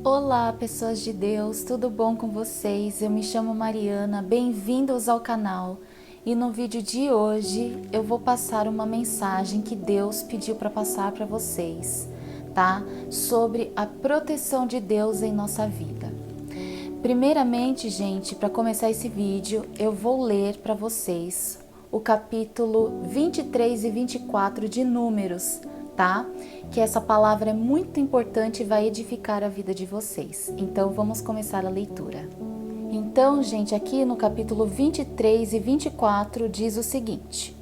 Olá, pessoas de Deus, tudo bom com vocês? Eu me chamo Mariana, bem-vindos ao canal. E no vídeo de hoje eu vou passar uma mensagem que Deus pediu para passar para vocês, tá? Sobre a proteção de Deus em nossa vida. Primeiramente, gente, para começar esse vídeo, eu vou ler para vocês o capítulo 23 e 24 de Números, tá? Que essa palavra é muito importante e vai edificar a vida de vocês. Então, vamos começar a leitura. Então, gente, aqui no capítulo 23 e 24 diz o seguinte: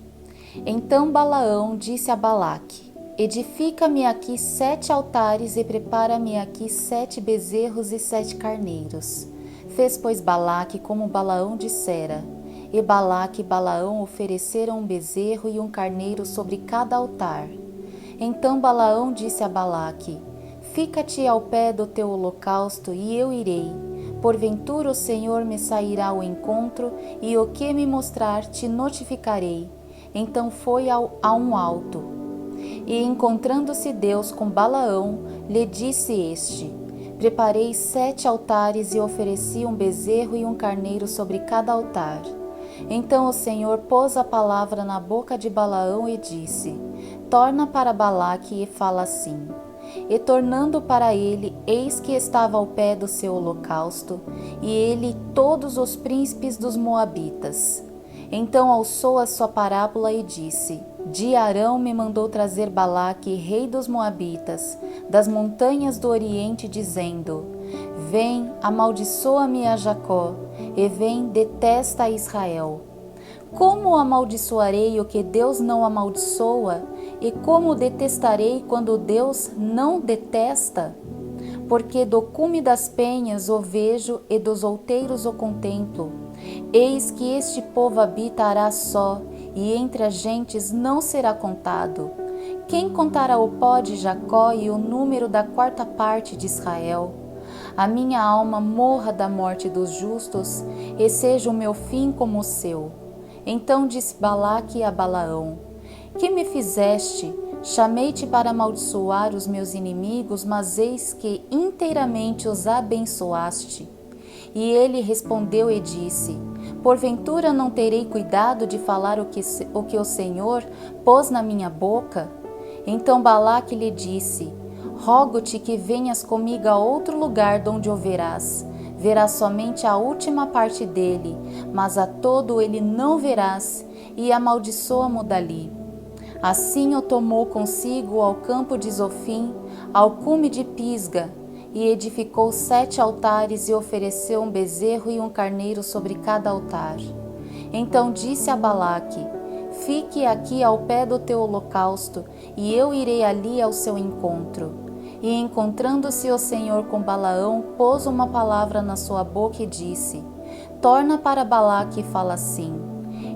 Então Balaão disse a Balaque: Edifica-me aqui 7 altares e prepara-me aqui 7 bezerros e 7 carneiros. Fez, pois, Balaque como Balaão dissera. E Balaque e Balaão ofereceram um bezerro e um carneiro sobre cada altar. Então Balaão disse a Balaque: Fica-te ao pé do teu holocausto, e eu irei. Porventura o Senhor me sairá ao encontro, e o que me mostrar te notificarei. Então foi a um alto. E encontrando-se Deus com Balaão, lhe disse este: Preparei 7 altares e ofereci um bezerro e um carneiro sobre cada altar. Então o Senhor pôs a palavra na boca de Balaão e disse: Torna para Balaque e fala assim. E tornando para ele, eis que estava ao pé do seu holocausto, e ele e todos os príncipes dos Moabitas. Então alçou a sua parábola e disse: De Arão me mandou trazer Balaque, rei dos Moabitas, das montanhas do Oriente, dizendo: Vem, amaldiçoa-me a Jacó, e vem, detesta a Israel. Como amaldiçoarei o que Deus não amaldiçoa? E como detestarei quando Deus não detesta? Porque do cume das penhas o vejo e dos outeiros o contemplo. Eis que este povo habitará só, e entre as gentes não será contado. Quem contará o pó de Jacó e o número da 4ª parte de Israel? A minha alma morra da morte dos justos, e seja o meu fim como o seu. Então disse Balaque a Balaão: Que me fizeste? Chamei-te para amaldiçoar os meus inimigos, mas eis que inteiramente os abençoaste. E ele respondeu e disse: Porventura não terei cuidado de falar o que o Senhor pôs na minha boca? Então Balaque lhe disse: Rogo-te que venhas comigo a outro lugar donde o verás. Verás somente a última parte dele, mas a todo ele não verás, e amaldiçoa-mo dali. Assim o tomou consigo ao campo de Zofim, ao cume de Pisga, e edificou 7 altares e ofereceu um bezerro e um carneiro sobre cada altar. Então disse a Balaque: Fique aqui ao pé do teu holocausto, e eu irei ali ao seu encontro. E encontrando-se o Senhor com Balaão, pôs uma palavra na sua boca e disse: Torna para Balaque e fala assim.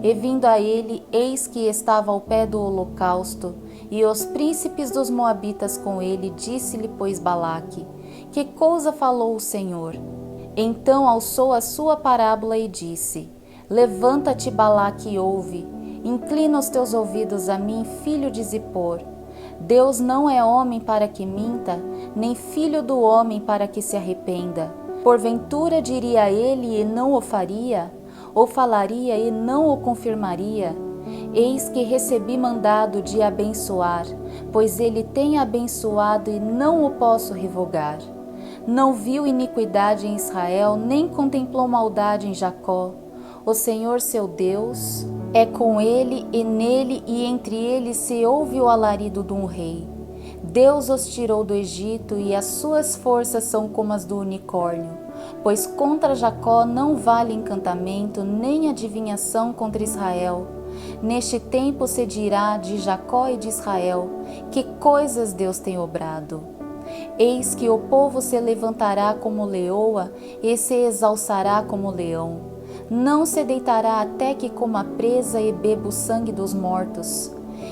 E vindo a ele, eis que estava ao pé do holocausto, e os príncipes dos Moabitas com ele. Disse-lhe, pois, Balaque: Que coisa falou o Senhor? Então alçou a sua parábola e disse: Levanta-te, Balaque, e ouve. Inclina os teus ouvidos a mim, filho de Zippor. Deus não é homem para que minta, nem filho do homem para que se arrependa. Porventura diria ele e não o faria? Ou falaria e não o confirmaria? Eis que recebi mandado de abençoar, pois ele tem abençoado e não o posso revogar. Não viu iniquidade em Israel, nem contemplou maldade em Jacó. O Senhor seu Deus é com ele, e nele e entre eles se ouve o alarido de um rei. Deus os tirou do Egito, e as suas forças são como as do unicórnio. Pois contra Jacó não vale encantamento, nem adivinhação contra Israel. Neste tempo se dirá de Jacó e de Israel: Que coisas Deus tem obrado! Eis que o povo se levantará como leoa, e se exalçará como leão. Não se deitará até que coma presa e beba o sangue dos mortos.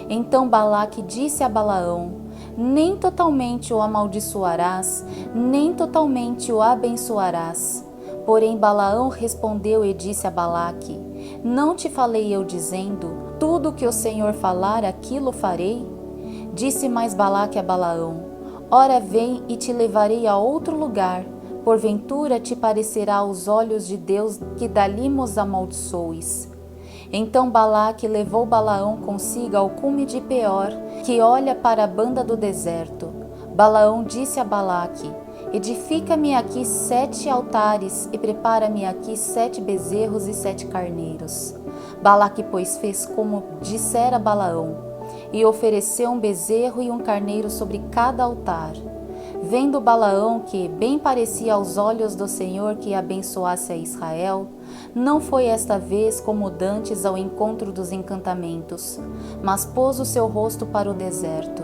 Então Balaque disse a Balaão: Nem totalmente o amaldiçoarás, nem totalmente o abençoarás. Porém Balaão respondeu e disse a Balaque: Não te falei eu dizendo: Tudo que o Senhor falar, aquilo farei? Disse mais Balaque a Balaão: Ora, vem e te levarei a outro lugar. Porventura te parecerá aos olhos de Deus que dali nos amaldiçoes. Então Balaque levou Balaão consigo ao cume de Peor, que olha para a banda do deserto. Balaão disse a Balaque: edifica-me aqui 7 altares e prepara-me aqui 7 bezerros e 7 carneiros. Balaque, pois, fez como dissera Balaão, e ofereceu um bezerro e um carneiro sobre cada altar. Vendo Balaão que bem parecia aos olhos do Senhor que abençoasse a Israel, não foi esta vez como dantes ao encontro dos encantamentos, mas pôs o seu rosto para o deserto.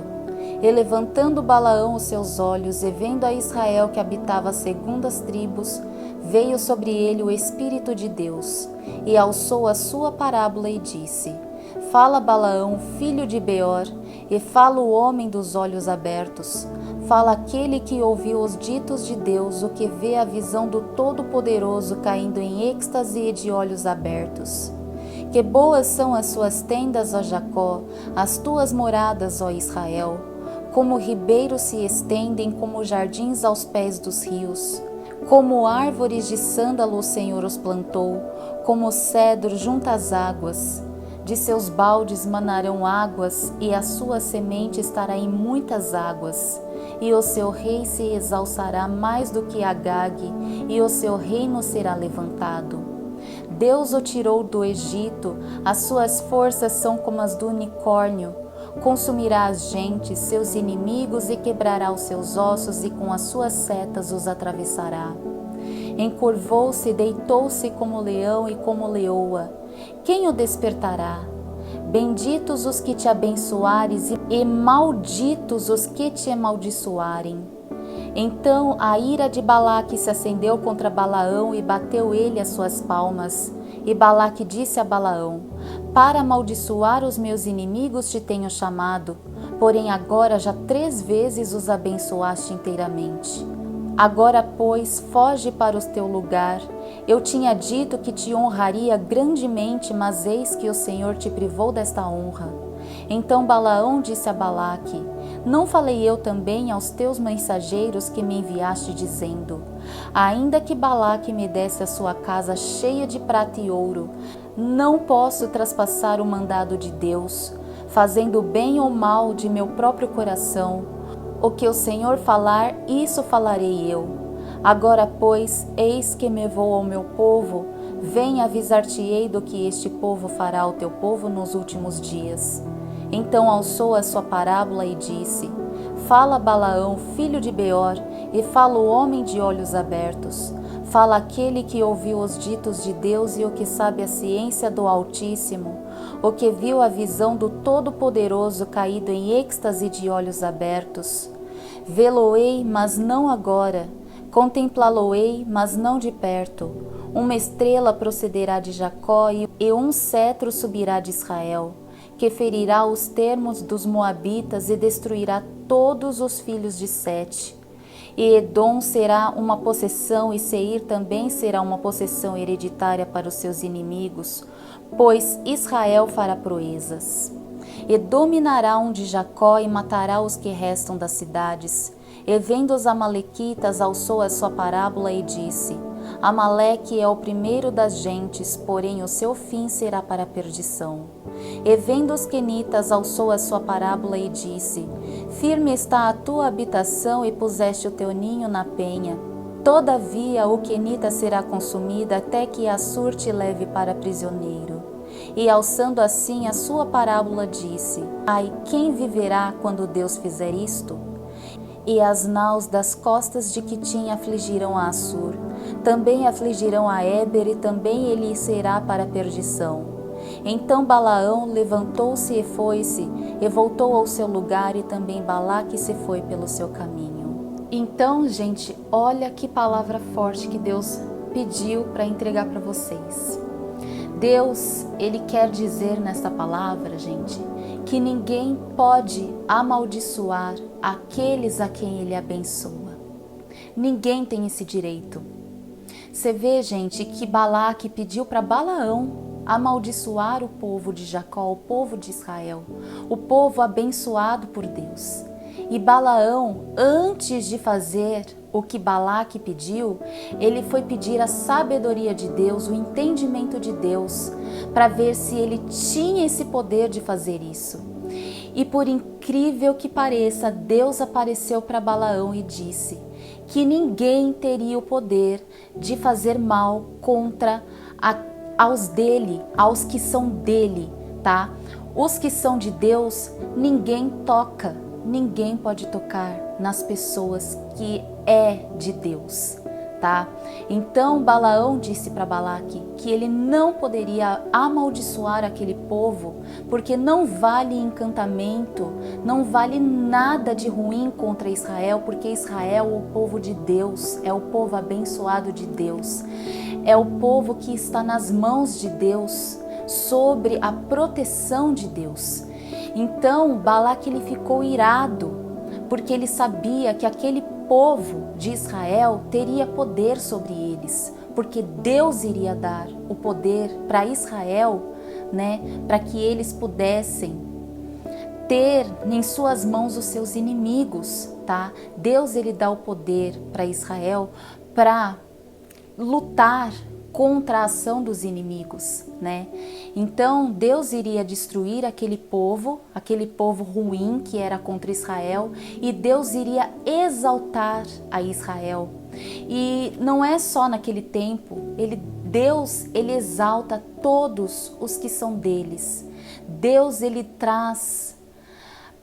E levantando Balaão os seus olhos e vendo a Israel que habitava segundo as tribos, veio sobre ele o Espírito de Deus, e alçou a sua parábola e disse: fala Balaão, filho de Beor, e fala o homem dos olhos abertos. Fala aquele que ouviu os ditos de Deus, o que vê a visão do Todo-Poderoso caindo em êxtase e de olhos abertos. Que boas são as suas tendas, ó Jacó, as tuas moradas, ó Israel. Como ribeiros se estendem, como jardins aos pés dos rios. Como árvores de sândalo o Senhor os plantou, como cedro junto às águas. De seus baldes manarão águas, e a sua semente estará em muitas águas. E o seu rei se exalçará mais do que Agag, e o seu reino será levantado. Deus o tirou do Egito, as suas forças são como as do unicórnio. Consumirá as gentes, seus inimigos, e quebrará os seus ossos, e com as suas setas os atravessará. Encurvou-se, deitou-se como leão e como leoa. Quem o despertará? Benditos os que te abençoares e malditos os que te amaldiçoarem. Então a ira de Balaque se acendeu contra Balaão e bateu ele as suas palmas. E Balaque disse a Balaão: para amaldiçoar os meus inimigos te tenho chamado, porém agora já 3 vezes os abençoaste inteiramente. Agora, pois, foge para o teu lugar. Eu tinha dito que te honraria grandemente, mas eis que o Senhor te privou desta honra. Então Balaão disse a Balaque: não falei eu também aos teus mensageiros que me enviaste, dizendo: ainda que Balaque me desse a sua casa cheia de prata e ouro, não posso traspassar o mandado de Deus, fazendo bem ou mal de meu próprio coração. O que o Senhor falar, isso falarei eu. Agora, pois, eis que me vou ao meu povo, vem avisar-te-ei do que este povo fará ao teu povo nos últimos dias. Então alçou a sua parábola e disse: fala Balaão, filho de Beor, e fala o homem de olhos abertos. Fala aquele que ouviu os ditos de Deus e o que sabe a ciência do Altíssimo, o que viu a visão do Todo-Poderoso caído em êxtase de olhos abertos. Vê-lo-ei, mas não agora. Contemplá-lo-ei, mas não de perto. Uma estrela procederá de Jacó e um cetro subirá de Israel, que ferirá os termos dos moabitas e destruirá todos os filhos de Sete. E Edom será uma possessão, e Seir também será uma possessão hereditária para os seus inimigos, pois Israel fará proezas. E dominará um de Jacó e matará os que restam das cidades. E vendo os amalequitas, alçou a sua parábola e disse: Amaleque é o primeiro das gentes, porém o seu fim será para a perdição. E vendo os quenitas, alçou a sua parábola e disse: Firme está a tua habitação e puseste o teu ninho na penha. Todavia o quenita será consumida até que Assur te leve para prisioneiro. E alçando assim a sua parábola disse: Ai, quem viverá quando Deus fizer isto? E as naus das costas de Quitim afligirão a Assur, também afligirão a Éber, e também ele será para a perdição. Então Balaão levantou-se e foi-se, e voltou ao seu lugar, e também Balaque se foi pelo seu caminho. Então, gente, olha que palavra forte que Deus pediu para entregar para vocês. Deus, Ele quer dizer nesta palavra, gente, que ninguém pode amaldiçoar aqueles a quem Ele abençoa. Ninguém tem esse direito. Você vê, gente, que Balaque pediu para Balaão amaldiçoar o povo de Jacó, o povo de Israel, o povo abençoado por Deus. E Balaão, antes de fazer o que Balaque pediu, ele foi pedir a sabedoria de Deus, o entendimento de Deus, para ver se ele tinha esse poder de fazer isso. E por incrível que pareça, Deus apareceu para Balaão e disse que ninguém teria o poder de fazer mal contra aos que são dele, tá? Os que são de Deus, ninguém toca, ninguém pode tocar nas pessoas que é de Deus, tá? Então Balaão disse para Balaque que ele não poderia amaldiçoar aquele povo, porque não vale encantamento, não vale nada de ruim contra Israel, porque Israel é o povo de Deus, é o povo abençoado de Deus, é o povo que está nas mãos de Deus, sobre a proteção de Deus. Então Balaque ele ficou irado, porque ele sabia que aquele povo de Israel teria poder sobre eles, porque Deus iria dar o poder para Israel, né, para que eles pudessem ter em suas mãos os seus inimigos, tá? Deus ele dá o poder para Israel para lutar contra a ação dos inimigos, né? Então Deus iria destruir aquele povo ruim que era contra Israel, e Deus iria exaltar a Israel. E não é só naquele tempo, Deus ele exalta todos os que são deles. Deus ele traz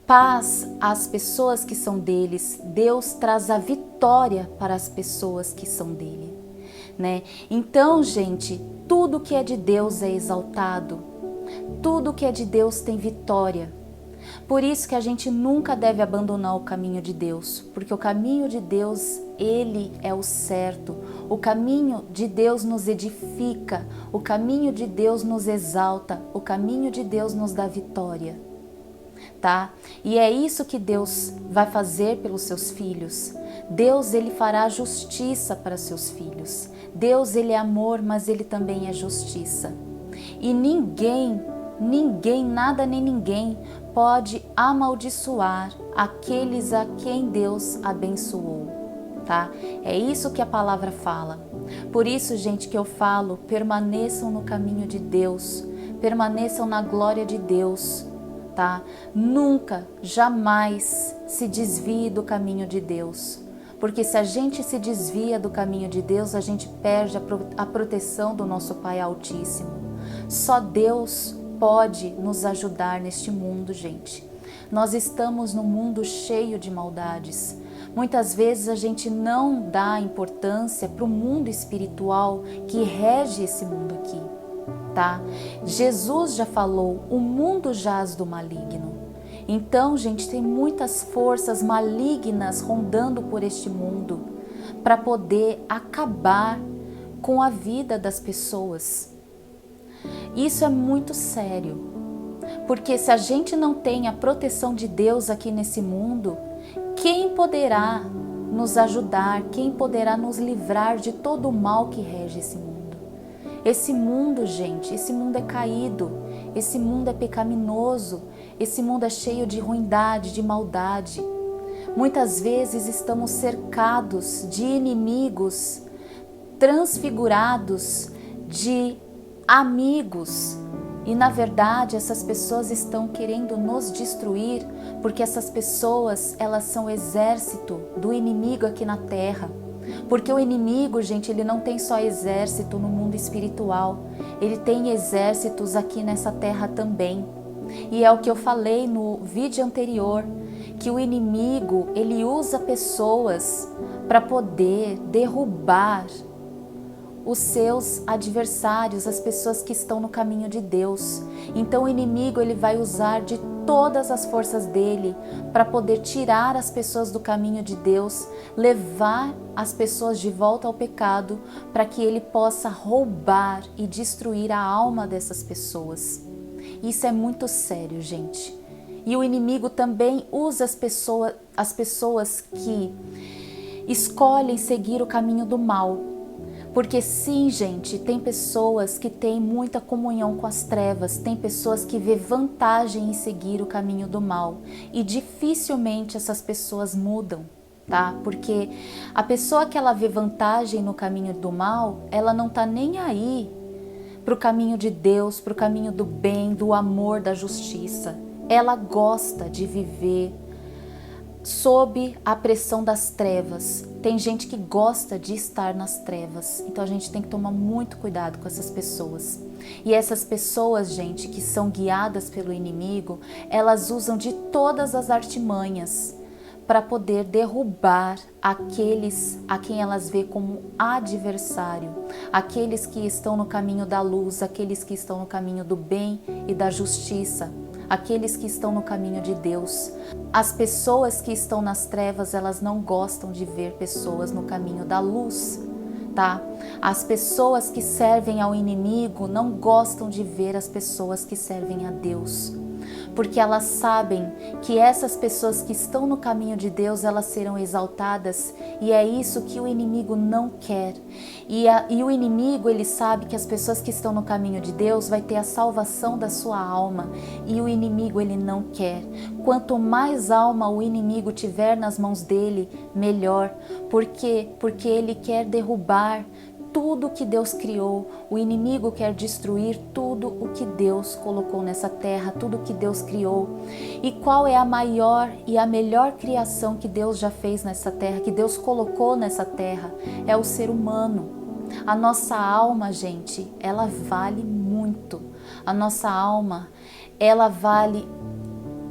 paz às pessoas que são deles. Deus traz a vitória para as pessoas que são dele, né? Então, gente, tudo que é de Deus é exaltado. Tudo que é de Deus tem vitória. Por isso que a gente nunca deve abandonar o caminho de Deus, porque o caminho de Deus, ele é o certo. O caminho de Deus nos edifica, o caminho de Deus nos exalta, o caminho de Deus nos dá vitória, tá? E é isso que Deus vai fazer pelos seus filhos. Deus, ele fará justiça para seus filhos. Deus, ele é amor, mas ele também é justiça. E ninguém, nada nem ninguém pode amaldiçoar aqueles a quem Deus abençoou, tá? É isso que a palavra fala. Por isso, gente, que eu falo, permaneçam no caminho de Deus, permaneçam na glória de Deus, tá? Nunca, jamais se desvie do caminho de Deus. Porque se a gente se desvia do caminho de Deus, a gente perde a proteção do nosso Pai Altíssimo. Só Deus pode nos ajudar neste mundo, gente. Nós estamos num mundo cheio de maldades. Muitas vezes a gente não dá importância para o mundo espiritual que rege esse mundo aqui, tá? Jesus já falou, o mundo jaz do maligno. Então, gente, tem muitas forças malignas rondando por este mundo para poder acabar com a vida das pessoas. Isso é muito sério, porque se a gente não tem a proteção de Deus aqui nesse mundo, quem poderá nos ajudar, quem poderá nos livrar de todo o mal que rege esse mundo? Esse mundo, gente, esse mundo é caído, esse mundo é pecaminoso, esse mundo é cheio de ruindade, de maldade. Muitas vezes estamos cercados de inimigos transfigurados de amigos, e na verdade essas pessoas estão querendo nos destruir, porque essas pessoas, elas são o exército do inimigo aqui na terra. Porque o inimigo, gente, ele não tem só exército no mundo espiritual, ele tem exércitos aqui nessa terra também. E é o que eu falei no vídeo anterior, que o inimigo, ele usa pessoas para poder derrubar os seus adversários, as pessoas que estão no caminho de Deus. Então o inimigo, ele vai usar de todas as forças dele para poder tirar as pessoas do caminho de Deus, levar as pessoas de volta ao pecado, para que ele possa roubar e destruir a alma dessas pessoas. Isso é muito sério, gente. E o inimigo também usa as pessoas que escolhem seguir o caminho do mal. Porque sim, gente, tem pessoas que têm muita comunhão com as trevas, tem pessoas que vê vantagem em seguir o caminho do mal e dificilmente essas pessoas mudam, tá? Porque a pessoa que ela vê vantagem no caminho do mal, ela não tá nem aí para o caminho de Deus, para o caminho do bem, do amor, da justiça. Ela gosta de viver sob a pressão das trevas. Tem gente que gosta de estar nas trevas, então a gente tem que tomar muito cuidado com essas pessoas. E essas pessoas, gente, que são guiadas pelo inimigo, elas usam de todas as artimanhas para poder derrubar aqueles a quem elas vê como adversário, aqueles que estão no caminho da luz, aqueles que estão no caminho do bem e da justiça, aqueles que estão no caminho de Deus. As pessoas que estão nas trevas, elas não gostam de ver pessoas no caminho da luz, tá? As pessoas que servem ao inimigo não gostam de ver as pessoas que servem a Deus, porque elas sabem que essas pessoas que estão no caminho de Deus, elas serão exaltadas, e é isso que o inimigo não quer. E o inimigo, ele sabe que as pessoas que estão no caminho de Deus vai ter a salvação da sua alma, e o inimigo, ele não quer. Quanto mais alma o inimigo tiver nas mãos dele, melhor. Por quê? Porque ele quer derrubar tudo que Deus criou. O inimigo quer destruir tudo o que Deus colocou nessa terra, tudo que Deus criou. E qual é a maior e a melhor criação que Deus já fez nessa terra, que Deus colocou nessa terra? É o ser humano. A nossa alma, gente, ela vale muito. A nossa alma, ela vale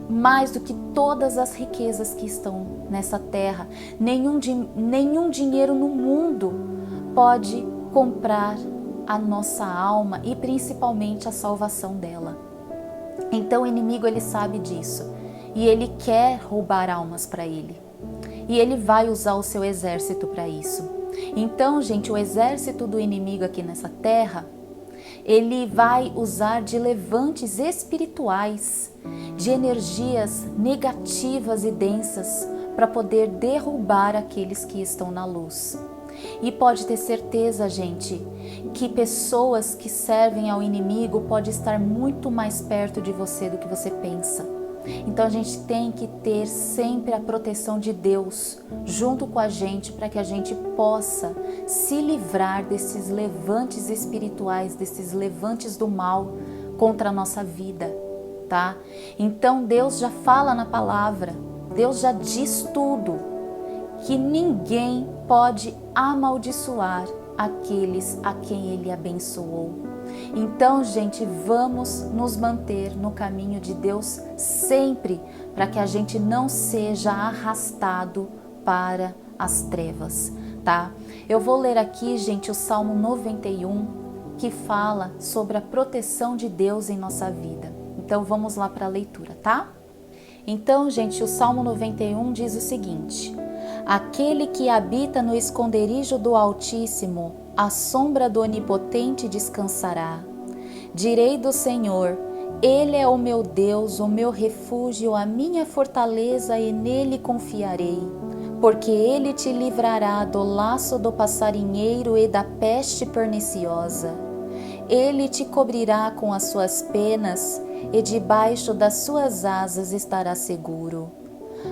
mais do que todas as riquezas que estão nessa terra. Nenhum dinheiro no mundo pode comprar a nossa alma e principalmente a salvação dela. Então o inimigo, ele sabe disso e ele quer roubar almas para ele. E ele vai usar o seu exército para isso. Então, gente, o exército do inimigo aqui nessa terra, ele vai usar de levantes espirituais, de energias negativas e densas para poder derrubar aqueles que estão na luz. E pode ter certeza, gente, que pessoas que servem ao inimigo podem estar muito mais perto de você do que você pensa. Então a gente tem que ter sempre a proteção de Deus junto com a gente para que a gente possa se livrar desses levantes espirituais, desses levantes do mal contra a nossa vida, tá? Então Deus já fala na palavra, Deus já diz tudo, que ninguém pode amaldiçoar aqueles a quem Ele abençoou. Então, gente, vamos nos manter no caminho de Deus sempre, para que a gente não seja arrastado para as trevas, tá? Eu vou ler aqui, gente, o Salmo 91, que fala sobre a proteção de Deus em nossa vida. Então, vamos lá para a leitura, tá? Então, gente, o Salmo 91 diz o seguinte: aquele que habita no esconderijo do Altíssimo, à sombra do Onipotente descansará. Direi do Senhor, Ele é o meu Deus, o meu refúgio, a minha fortaleza, e nele confiarei. Porque Ele te livrará do laço do passarinheiro e da peste perniciosa. Ele te cobrirá com as suas penas, e debaixo das suas asas estará seguro.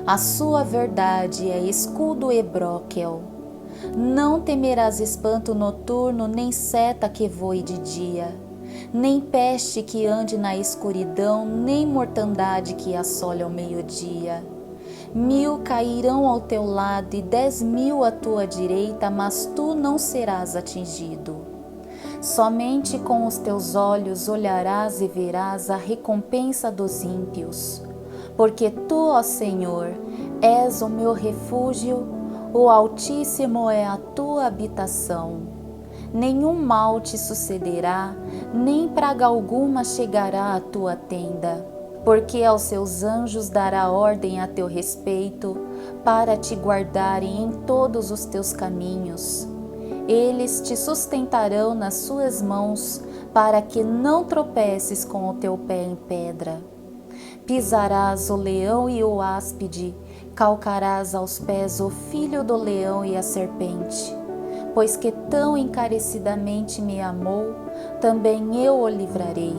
A sua verdade é escudo e broquel. Não temerás espanto noturno, nem seta que voe de dia, nem peste que ande na escuridão, nem mortandade que assole ao meio-dia. 1000 cairão ao teu lado e 10.000 à tua direita, mas tu não serás atingido. Somente com os teus olhos olharás e verás a recompensa dos ímpios. Porque tu, ó Senhor, és o meu refúgio, o Altíssimo é a tua habitação. Nenhum mal te sucederá, nem praga alguma chegará à tua tenda, porque aos seus anjos dará ordem a teu respeito, para te guardarem em todos os teus caminhos. Eles te sustentarão nas suas mãos, para que não tropeces com o teu pé em pedra. Pisarás o leão e o áspide, calcarás aos pés o filho do leão e a serpente. pois que tão encarecidamente me amou, também eu o livrarei.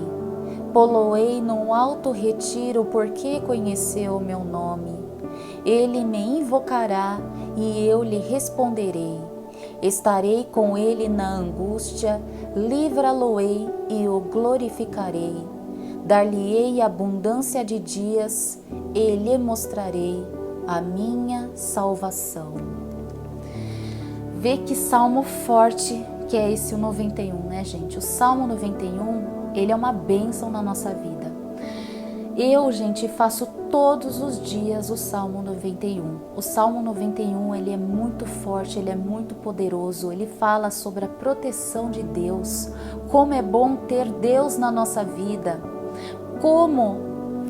Poloei num alto retiro, porque conheceu o meu nome. Ele me invocará e eu lhe responderei. Estarei com ele na angústia, livrá-lo-ei e o glorificarei. Dar-lhe-ei abundância de dias e lhe mostrarei a minha salvação. Vê que salmo forte que é esse o 91, né, gente? O Salmo 91, ele é uma bênção na nossa vida. Eu, gente, faço todos os dias o Salmo 91. O Salmo 91, ele é muito forte, ele é muito poderoso. Ele fala sobre a proteção de Deus, como é bom ter Deus na nossa vida, como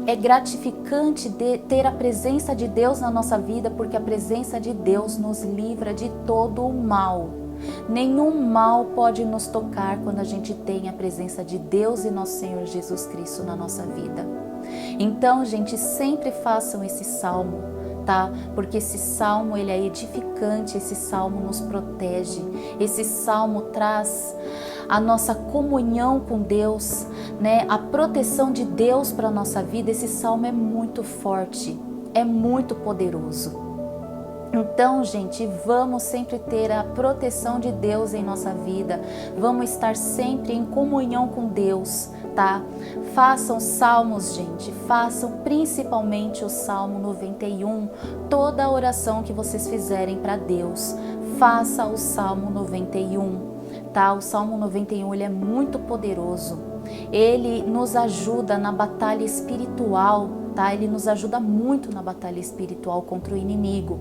é gratificante ter a presença de Deus na nossa vida, porque a presença de Deus nos livra de todo o mal. Nenhum mal pode nos tocar quando a gente tem a presença de Deus e nosso Senhor Jesus Cristo na nossa vida. Então, gente, sempre façam esse salmo, tá? Porque esse salmo, ele é edificante, esse salmo nos protege, esse salmo traz a nossa comunhão com Deus, né? A proteção de Deus para a nossa vida. Esse salmo é muito forte, é muito poderoso. Então, gente, vamos sempre ter a proteção de Deus em nossa vida, vamos estar sempre em comunhão com Deus, tá? Façam salmos, gente, façam principalmente o Salmo 91, toda a oração que vocês fizerem para Deus, faça o Salmo 91, tá? O Salmo 91, ele é muito poderoso, ele nos ajuda na batalha espiritual, tá? Ele nos ajuda muito na batalha espiritual contra o inimigo.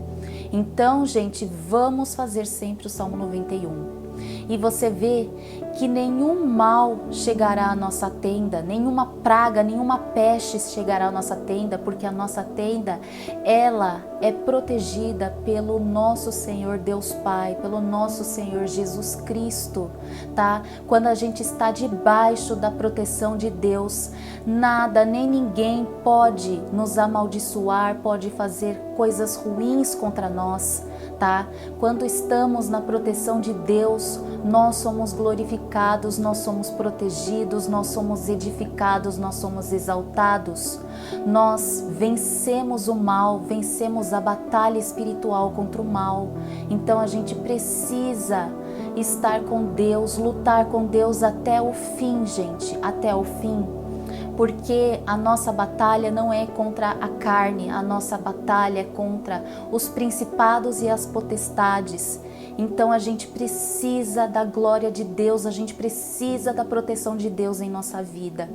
Então, gente, vamos fazer sempre o Salmo 91. E você vê que nenhum mal chegará à nossa tenda, nenhuma praga, nenhuma peste chegará à nossa tenda, porque a nossa tenda, ela é protegida pelo nosso Senhor Deus Pai, pelo nosso Senhor Jesus Cristo, tá? Quando a gente está debaixo da proteção de Deus, nada nem ninguém pode nos amaldiçoar, pode fazer coisas ruins contra nós, tá? Quando estamos na proteção de Deus, nós somos glorificados, nós somos protegidos, nós somos edificados, nós somos exaltados. Nós vencemos o mal, vencemos a batalha espiritual contra o mal. Então a gente precisa estar com Deus, lutar com Deus até o fim, gente, até o fim. Porque a nossa batalha não é contra a carne, a nossa batalha é contra os principados e as potestades. Então a gente precisa da glória de Deus, a gente precisa da proteção de Deus em nossa vida.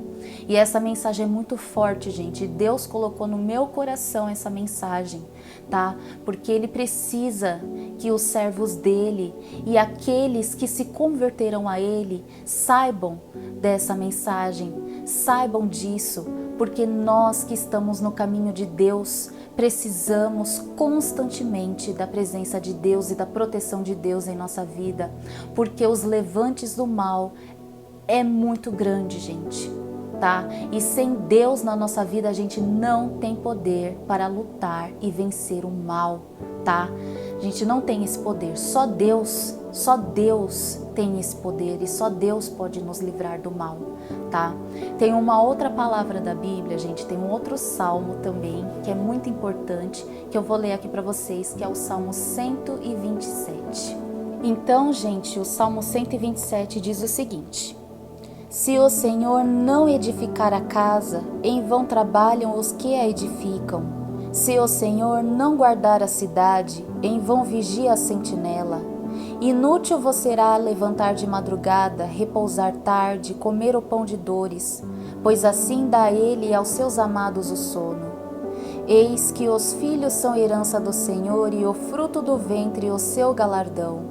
E essa mensagem é muito forte, gente. Deus colocou no meu coração essa mensagem, tá? Porque Ele precisa que os servos dele e aqueles que se converterão a Ele saibam dessa mensagem, saibam disso, porque nós que estamos no caminho de Deus precisamos constantemente da presença de Deus e da proteção de Deus em nossa vida, porque os levantes do mal é muito grande, gente, tá? E sem Deus na nossa vida a gente não tem poder para lutar e vencer o mal, tá? A gente não tem esse poder, só Deus tem esse poder e só Deus pode nos livrar do mal, tá? Tem uma outra palavra da Bíblia, gente, tem um outro salmo também, que é muito importante, que eu vou ler aqui para vocês, que é o Salmo 127. Então, gente, o Salmo 127 diz o seguinte: se o Senhor não edificar a casa, em vão trabalham os que a edificam. Se o Senhor não guardar a cidade, em vão vigia a sentinela. Inútil vos será levantar de madrugada, repousar tarde, comer o pão de dores, pois assim dá ele aos seus amados o sono. Eis que os filhos são herança do Senhor e o fruto do ventre o seu galardão.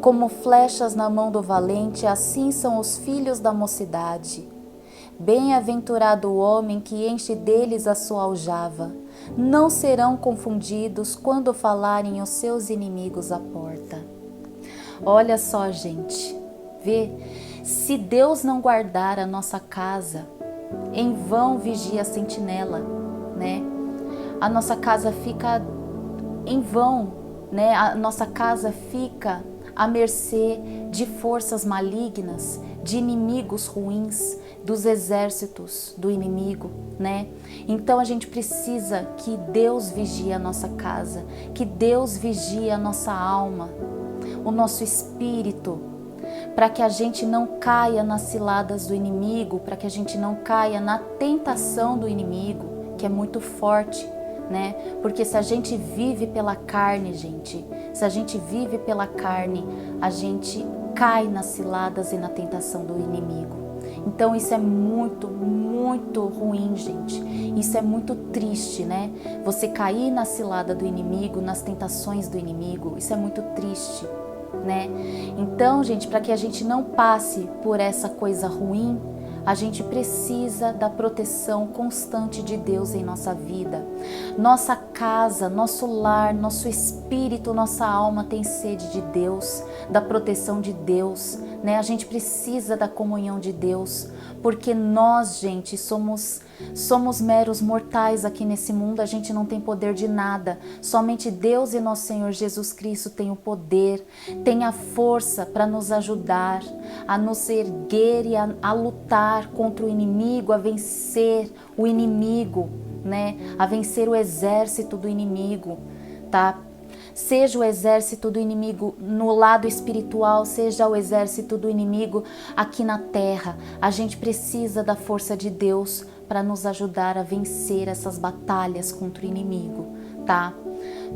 Como flechas na mão do valente, assim são os filhos da mocidade. Bem-aventurado o homem que enche deles a sua aljava. Não serão confundidos quando falarem os seus inimigos à porta. Olha só, gente, vê, se Deus não guardar a nossa casa, em vão vigia a sentinela, né? A nossa casa fica em vão, né? A nossa casa fica à mercê de forças malignas, de inimigos ruins, dos exércitos do inimigo, né? Então a gente precisa que Deus vigie a nossa casa, que Deus vigie a nossa alma, o nosso espírito, para que a gente não caia nas ciladas do inimigo, para que a gente não caia na tentação do inimigo, que é muito forte, né? Porque se a gente vive pela carne, gente, se a gente vive pela carne, a gente cai nas ciladas e na tentação do inimigo. Então isso é muito, muito ruim, gente. Isso é muito triste, né? Você cair na cilada do inimigo, nas tentações do inimigo, isso é muito triste, né? Então, gente, para que a gente não passe por essa coisa ruim, a gente precisa da proteção constante de Deus em nossa vida. Nossa casa, nosso lar, nosso espírito, nossa alma tem sede de Deus, da proteção de Deus, né? A gente precisa da comunhão de Deus, porque nós, gente, somos meros mortais aqui nesse mundo, a gente não tem poder de nada. Somente Deus e nosso Senhor Jesus Cristo têm o poder, têm a força para nos ajudar, a nos erguer e a lutar contra o inimigo, a vencer o inimigo, né? A vencer o exército do inimigo, tá? Seja o exército do inimigo no lado espiritual, seja o exército do inimigo aqui na terra. A gente precisa da força de Deus para nos ajudar a vencer essas batalhas contra o inimigo, tá?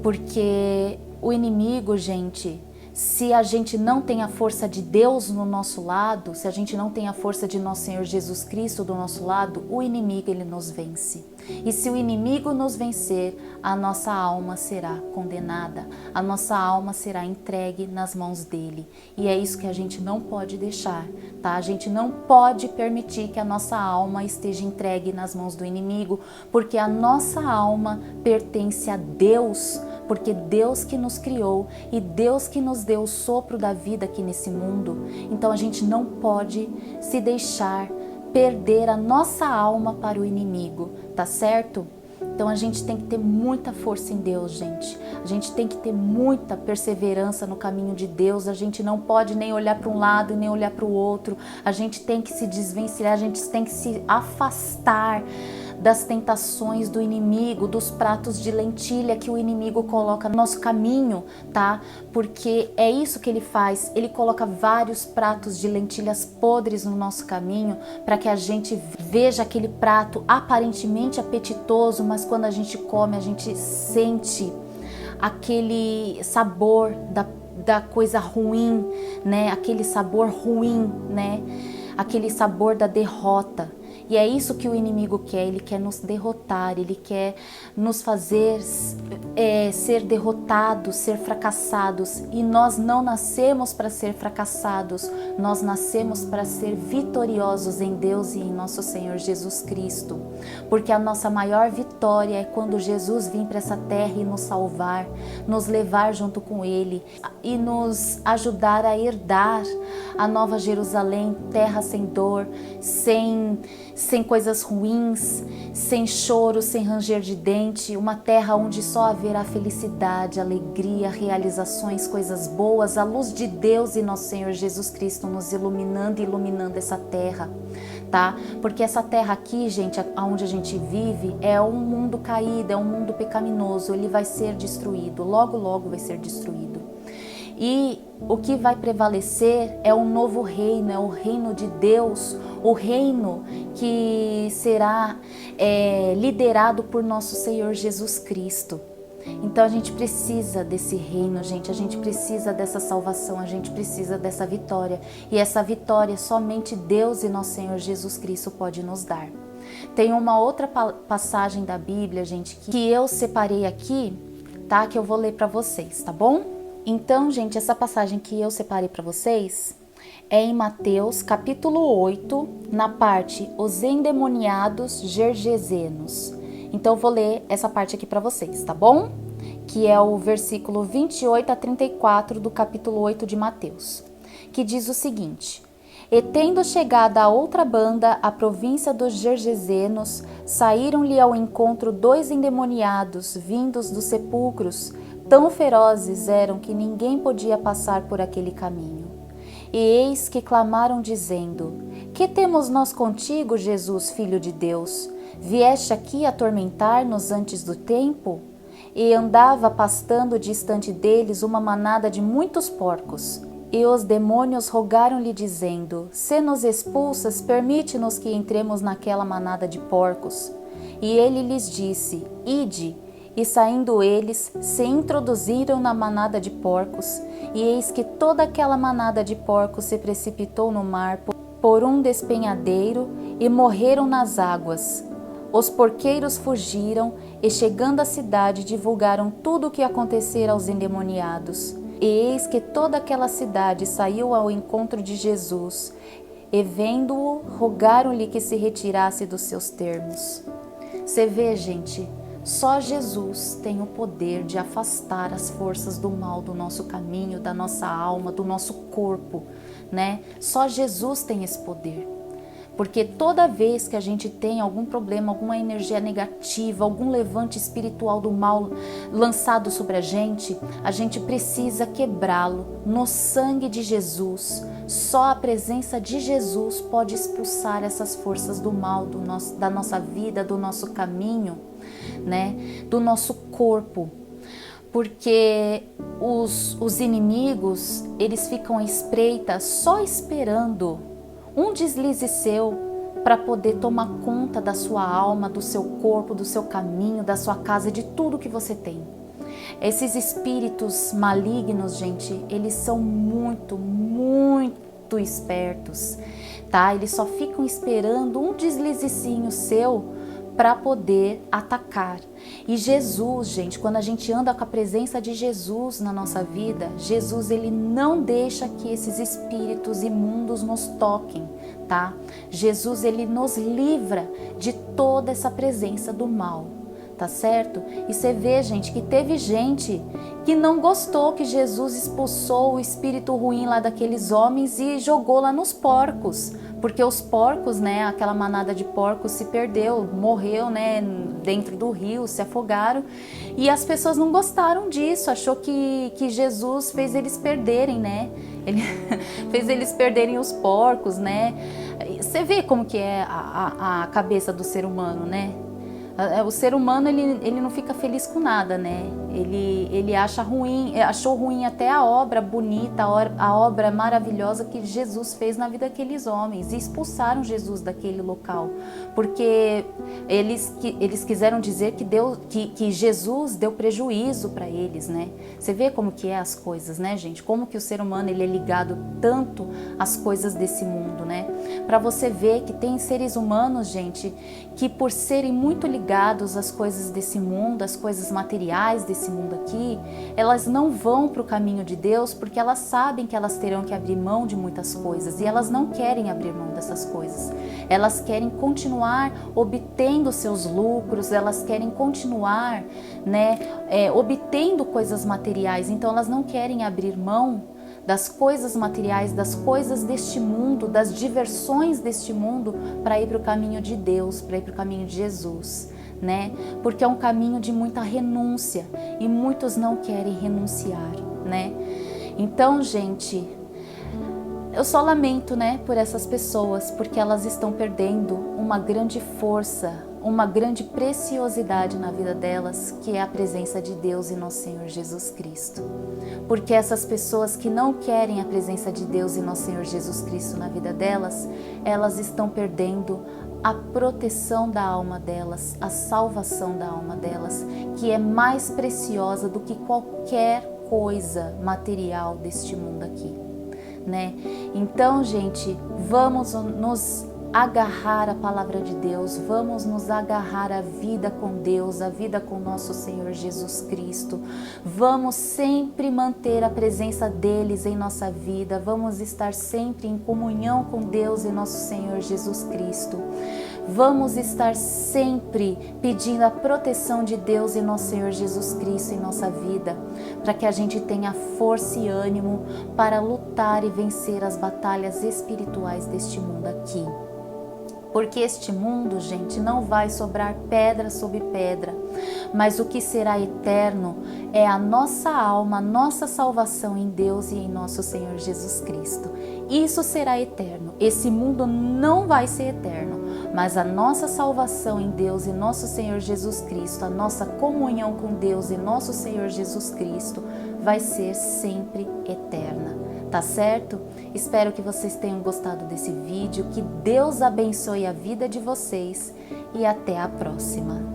Porque o inimigo, gente, se a gente não tem a força de Deus no nosso lado, se a gente não tem a força de nosso Senhor Jesus Cristo do nosso lado, o inimigo, ele nos vence. E se o inimigo nos vencer, a nossa alma será condenada, a nossa alma será entregue nas mãos dele. E é isso que a gente não pode deixar, tá? A gente não pode permitir que a nossa alma esteja entregue nas mãos do inimigo, porque a nossa alma pertence a Deus, porque Deus que nos criou e Deus que nos deu o sopro da vida aqui nesse mundo. Então a gente não pode se deixar perder a nossa alma para o inimigo, tá certo? Então a gente tem que ter muita força em Deus, gente. A gente tem que ter muita perseverança no caminho de Deus. A gente não pode nem olhar para um lado e nem olhar para o outro. A gente tem que se desvencilhar, a gente tem que se afastar das tentações do inimigo, dos pratos de lentilha que o inimigo coloca no nosso caminho, tá? Porque é isso que ele faz, ele coloca vários pratos de lentilhas podres no nosso caminho para que a gente veja aquele prato aparentemente apetitoso, mas quando a gente come, a gente sente aquele sabor da coisa ruim, né? Aquele sabor ruim, né? Aquele sabor da derrota. E é isso que o inimigo quer, ele quer nos derrotar, ele quer nos fazer ser derrotados, ser fracassados. E nós não nascemos para ser fracassados, nós nascemos para ser vitoriosos em Deus e em nosso Senhor Jesus Cristo. Porque a nossa maior vitória é quando Jesus vir para essa terra e nos salvar, nos levar junto com Ele e nos ajudar a herdar a Nova Jerusalém, terra sem dor, sem coisas ruins, sem choro, sem ranger de dente, uma terra onde só haverá felicidade, alegria, realizações, coisas boas, a luz de Deus e nosso Senhor Jesus Cristo nos iluminando e iluminando essa terra, tá? Porque essa terra aqui, gente, onde a gente vive, é um mundo caído, é um mundo pecaminoso, ele vai ser destruído, logo, logo vai ser destruído. E o que vai prevalecer é um novo reino, é o reino de Deus, o reino que será liderado por nosso Senhor Jesus Cristo. Então a gente precisa desse reino, gente, a gente precisa dessa salvação, a gente precisa dessa vitória. E essa vitória somente Deus e nosso Senhor Jesus Cristo pode nos dar. Tem uma outra passagem da Bíblia, gente, que eu separei aqui, tá? Que eu vou ler para vocês, tá bom? Então, gente, essa passagem que eu separei para vocês é em Mateus capítulo 8, na parte Os endemoniados gergesenos. Então, eu vou ler essa parte aqui para vocês, tá bom? Que é o versículo 28 a 34 do capítulo 8 de Mateus, que diz o seguinte: E tendo chegado a outra banda, a província dos gergesenos, saíram-lhe ao encontro 2 endemoniados, vindos dos sepulcros, Tão ferozes eram que ninguém podia passar por aquele caminho. E eis que clamaram dizendo: Que temos nós contigo, Jesus, Filho de Deus? Vieste aqui atormentar-nos antes do tempo? E andava pastando distante deles uma manada de muitos porcos. E os demônios rogaram-lhe dizendo: Se nos expulsas, permite-nos que entremos naquela manada de porcos. E ele lhes disse: Ide. E saindo eles, se introduziram na manada de porcos, e eis que toda aquela manada de porcos se precipitou no mar por um despenhadeiro e morreram nas águas. Os porqueiros fugiram e, chegando à cidade, divulgaram tudo o que acontecera aos endemoniados. E eis que toda aquela cidade saiu ao encontro de Jesus, e vendo-o, rogaram-lhe que se retirasse dos seus termos. Você vê, gente, só Jesus tem o poder de afastar as forças do mal do nosso caminho, da nossa alma, do nosso corpo, né? Só Jesus tem esse poder. Porque toda vez que a gente tem algum problema, alguma energia negativa, algum levante espiritual do mal lançado sobre a gente precisa quebrá-lo no sangue de Jesus. Só a presença de Jesus pode expulsar essas forças do mal da nossa vida, do nosso caminho, né? Do nosso corpo. Porque os inimigos, eles ficam à espreita só esperando um deslize seu para poder tomar conta da sua alma, do seu corpo, do seu caminho, da sua casa, de tudo que você tem. Esses espíritos malignos, gente, eles são muito, muito espertos, tá? Eles só ficam esperando um deslizezinho seu para poder atacar. E Jesus, gente, quando a gente anda com a presença de Jesus na nossa vida, Jesus, ele não deixa que esses espíritos imundos nos toquem, tá? Jesus, ele nos livra de toda essa presença do mal, tá certo? E você vê, gente, que teve gente que não gostou que Jesus expulsou o espírito ruim lá daqueles homens e jogou lá nos porcos. Porque os porcos, né, aquela manada de porcos se perdeu, morreu, né, dentro do rio, se afogaram. E as pessoas não gostaram disso, achou que Jesus fez eles perderem, né? Ele fez eles perderem os porcos, né? Você vê como que é a cabeça do ser humano, né? O ser humano, ele não fica feliz com nada, né? Ele acha ruim, achou ruim até a obra bonita, a obra maravilhosa que Jesus fez na vida daqueles homens, e expulsaram Jesus daquele local, porque eles quiseram dizer que Jesus deu prejuízo para eles, né? Você vê como que é as coisas, né, gente? Como que o ser humano, ele é ligado tanto às coisas desse mundo, né? Para você ver que tem seres humanos, gente, que por serem muito ligados às coisas desse mundo, às coisas materiais desse mundo aqui, elas não vão para o caminho de Deus porque elas sabem que elas terão que abrir mão de muitas coisas, e elas não querem abrir mão dessas coisas. Elas querem continuar obtendo seus lucros, elas querem continuar, né, obtendo coisas materiais, então elas não querem abrir mão das coisas materiais, das coisas deste mundo, das diversões deste mundo, para ir para o caminho de Deus, para ir para o caminho de Jesus, né? Porque é um caminho de muita renúncia e muitos não querem renunciar, né? Então, gente, eu só lamento, né, por essas pessoas, porque elas estão perdendo uma grande força, uma grande preciosidade na vida delas, que é a presença de Deus e nosso Senhor Jesus Cristo. Porque essas pessoas que não querem a presença de Deus e nosso Senhor Jesus Cristo na vida delas, elas estão perdendo a proteção da alma delas, a salvação da alma delas, que é mais preciosa do que qualquer coisa material deste mundo aqui, né? Então, gente, vamos nos agarrar a palavra de Deus, vamos nos agarrar à vida com Deus, à vida com nosso Senhor Jesus Cristo. Vamos sempre manter a presença deles em nossa vida, vamos estar sempre em comunhão com Deus e nosso Senhor Jesus Cristo. Vamos estar sempre pedindo a proteção de Deus e nosso Senhor Jesus Cristo em nossa vida, para que a gente tenha força e ânimo para lutar e vencer as batalhas espirituais deste mundo aqui. Porque este mundo, gente, não vai sobrar pedra sobre pedra. mas o que será eterno é a nossa alma, a nossa salvação em Deus e em nosso Senhor Jesus Cristo. Isso será eterno. Esse mundo não vai ser eterno, mas a nossa salvação em Deus e nosso Senhor Jesus Cristo, a nossa comunhão com Deus e nosso Senhor Jesus Cristo vai ser sempre eterna. Tá certo? Espero que vocês tenham gostado desse vídeo, que Deus abençoe a vida de vocês e até a próxima.